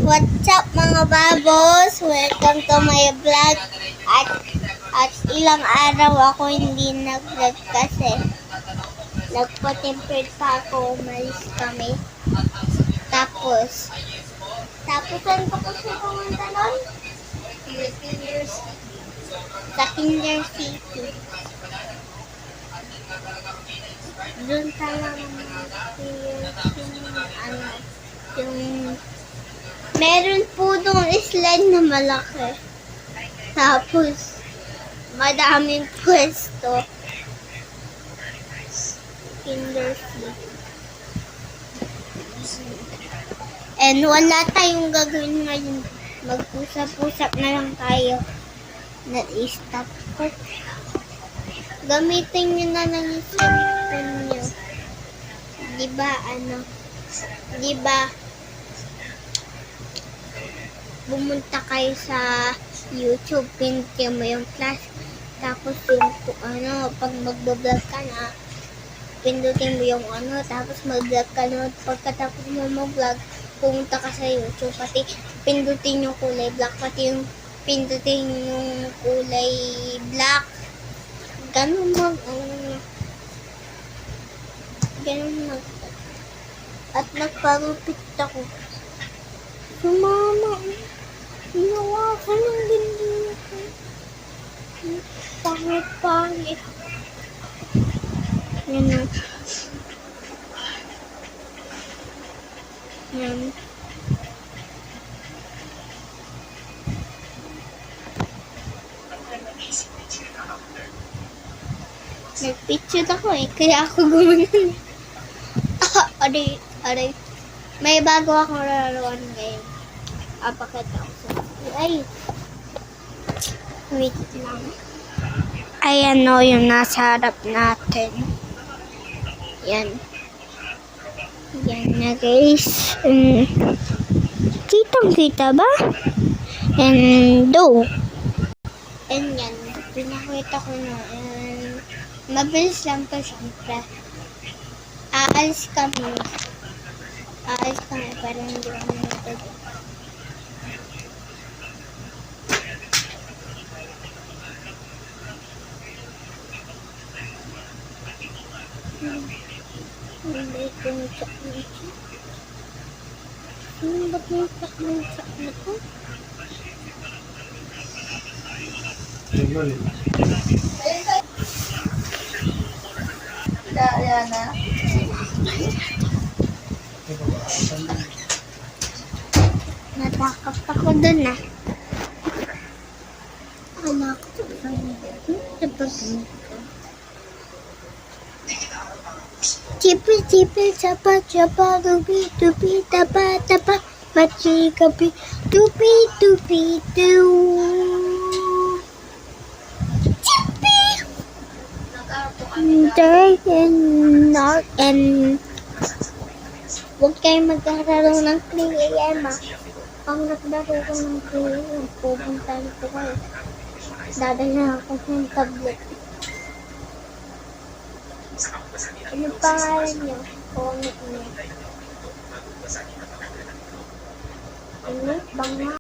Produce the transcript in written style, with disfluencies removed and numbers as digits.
What's up mga babos? Welcome to my vlog. At ilang araw ako hindi nag-vlog kasi nagpa-tempered pa ako, umalis kami. Tapos saan ko siya pumunta nun? Sa Kinder City. Doon talaga yung meron po doon slide na malaki. Tapos madaming pwesto. Kinder City. And wala tayong gagawin ngayon. Mag-usap-usap na lang tayo. Na-stop ko. Gamitin nyo na lang yung cellphone nyo. Diba, bumunta kayo sa YouTube, pindutin mo yung class. Tapos yung, pag mag-vlog ka na, pindutin mo yung tapos mag-vlog ka na. Pagkatapos mo mag-vlog, pumunta ka sa YouTube, pati pindutin yung kulay black, pati yung pindutin yung kulay black. Ganun mag at nagparupit ako. Sumama. Ginawa ko ng ganito. Pangit. Yan o. Yan. Nag-picture ako kaya ako gumanon. Aray. May bago akong lalaroan ngayon. Pakita ko sa ay. Wait lang. Ayan o, yung nasa harap natin. Yan. Yan na guys. Kitang-kita ba? And yan. Pinakita ko na. Mabilis lang to syempre. Aalis kami para hindi kami matagod. Hindi ko nagsak na ito. Ba't nagsak na ito? Diana. Natakap ako dun Anak ko. Chipi, chapa, dupi, tapa, machi, kapi, dupi, doo. And huwag kayong magkaroon ng 3 AM Pag naglaro ko ng 3 AM, pupuntahan ko kayo. Dadala ako ng tablet. Ano pangalan niyo? Comment niyo. Ano? Banga?